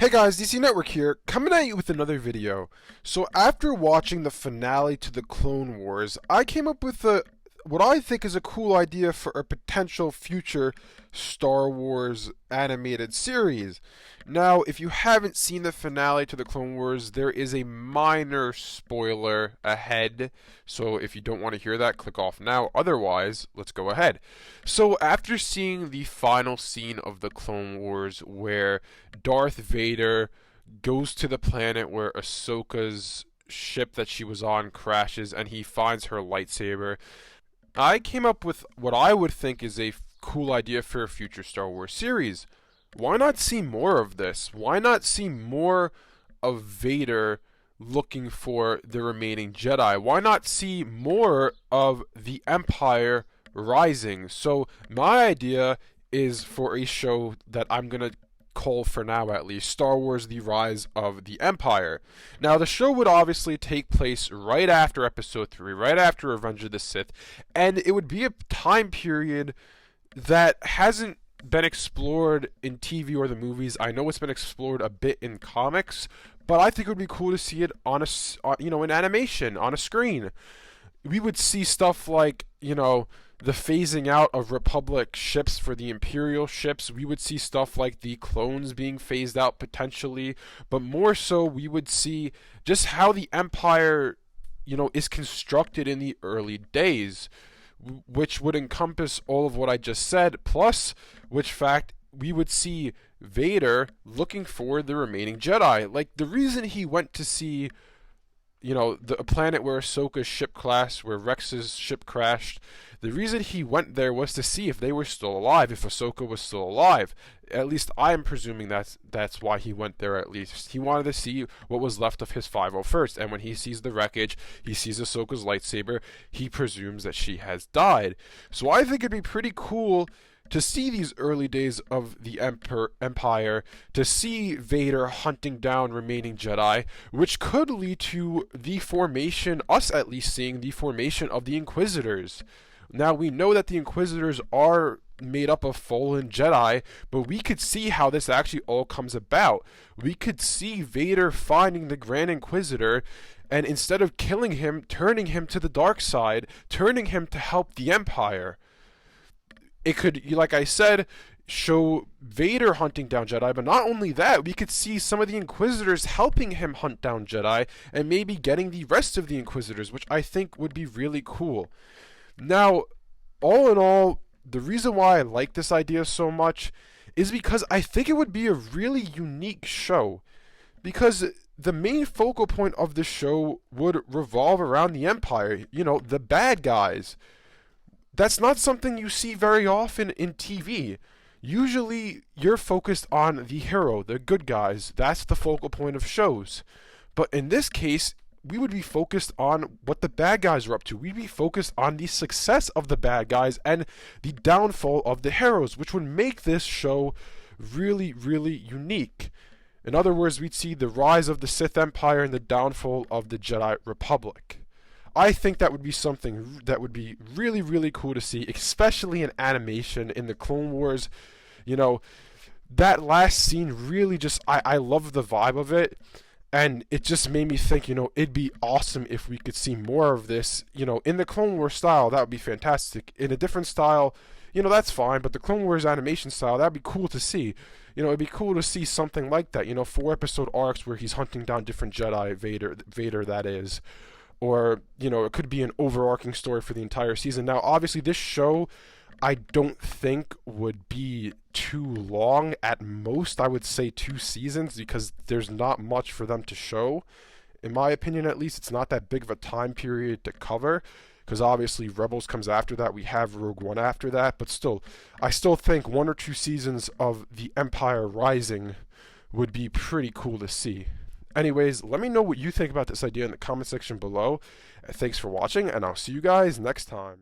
Hey guys, DC Network here, coming at you with another video. So after watching the finale to the Clone Wars, I came up with what I think is a cool idea for a potential future Star Wars animated series. Now, if you haven't seen the finale to the Clone Wars, there is a minor spoiler ahead. So if you don't want to hear that, click off now. Otherwise, let's go ahead. So after seeing the final scene of the Clone Wars where Darth Vader goes to the planet where Ahsoka's ship that she was on crashes and he finds her lightsaber, I came up with what I would think is a cool idea for a future Star Wars series. Why not see more of this? Why not see more of Vader looking for the remaining Jedi? Why not see more of the Empire rising? So, my idea is for a show that I'm going to call, for now at least, Star Wars The Rise of the Empire. Now, the show would obviously take place right after Episode 3, right after Revenge of the Sith, and it would be a time period that hasn't been explored in TV or the movies. I know it's been explored a bit in comics, but I think it would be cool to see it on in animation, on a screen. We would see stuff like, the phasing out of Republic ships for the Imperial ships. We would see stuff like the clones being phased out potentially, but more so we would see just how the Empire, is constructed in the early days, which would encompass all of what I just said, plus which fact we would see Vader looking for the remaining Jedi. Like, the reason he went to see a planet where Ahsoka's ship crashed, where Rex's ship crashed, the reason he went there was to see if they were still alive, if Ahsoka was still alive. At least I am presuming that's why he went there. At least he wanted to see what was left of his 501st, and when he sees the wreckage, he sees Ahsoka's lightsaber, he presumes that she has died. So I think it'd be pretty cool to see these early days of the Empire, to see Vader hunting down remaining Jedi, which could lead to the formation, us at least seeing the formation of the Inquisitors. Now, we know that the Inquisitors are made up of fallen Jedi, but we could see how this actually all comes about. We could see Vader finding the Grand Inquisitor, and instead of killing him, turning him to the dark side, turning him to help the Empire. It could, like I said, show Vader hunting down Jedi, but not only that, we could see some of the Inquisitors helping him hunt down Jedi, and maybe getting the rest of the Inquisitors, which I think would be really cool. Now, all in all, the reason why I like this idea so much is because I think it would be a really unique show. Because the main focal point of the show would revolve around the Empire, the bad guys. That's not something you see very often in TV. Usually, you're focused on the hero, the good guys. That's the focal point of shows. But in this case, we would be focused on what the bad guys are up to. We'd be focused on the success of the bad guys and the downfall of the heroes, which would make this show really, really unique. In other words, we'd see the rise of the Sith Empire and the downfall of the Jedi Republic. I think that would be something that would be really, really cool to see, especially in animation, in the Clone Wars. That last scene really just, I love the vibe of it, and it just made me think, it'd be awesome if we could see more of this, in the Clone Wars style. That would be fantastic. In a different style, that's fine, but the Clone Wars animation style, that'd be cool to see. It'd be cool to see something like that, 4-episode arcs where he's hunting down different Jedi, Vader that is. Or, it could be an overarching story for the entire season. Now, obviously, this show, I don't think would be too long. At most, I would say 2 seasons, because there's not much for them to show. In my opinion, at least, it's not that big of a time period to cover, because obviously Rebels comes after that. We have Rogue One after that. But still, I still think 1 or 2 seasons of the Empire Rising would be pretty cool to see. Anyways, let me know what you think about this idea in the comment section below. Thanks for watching, and I'll see you guys next time.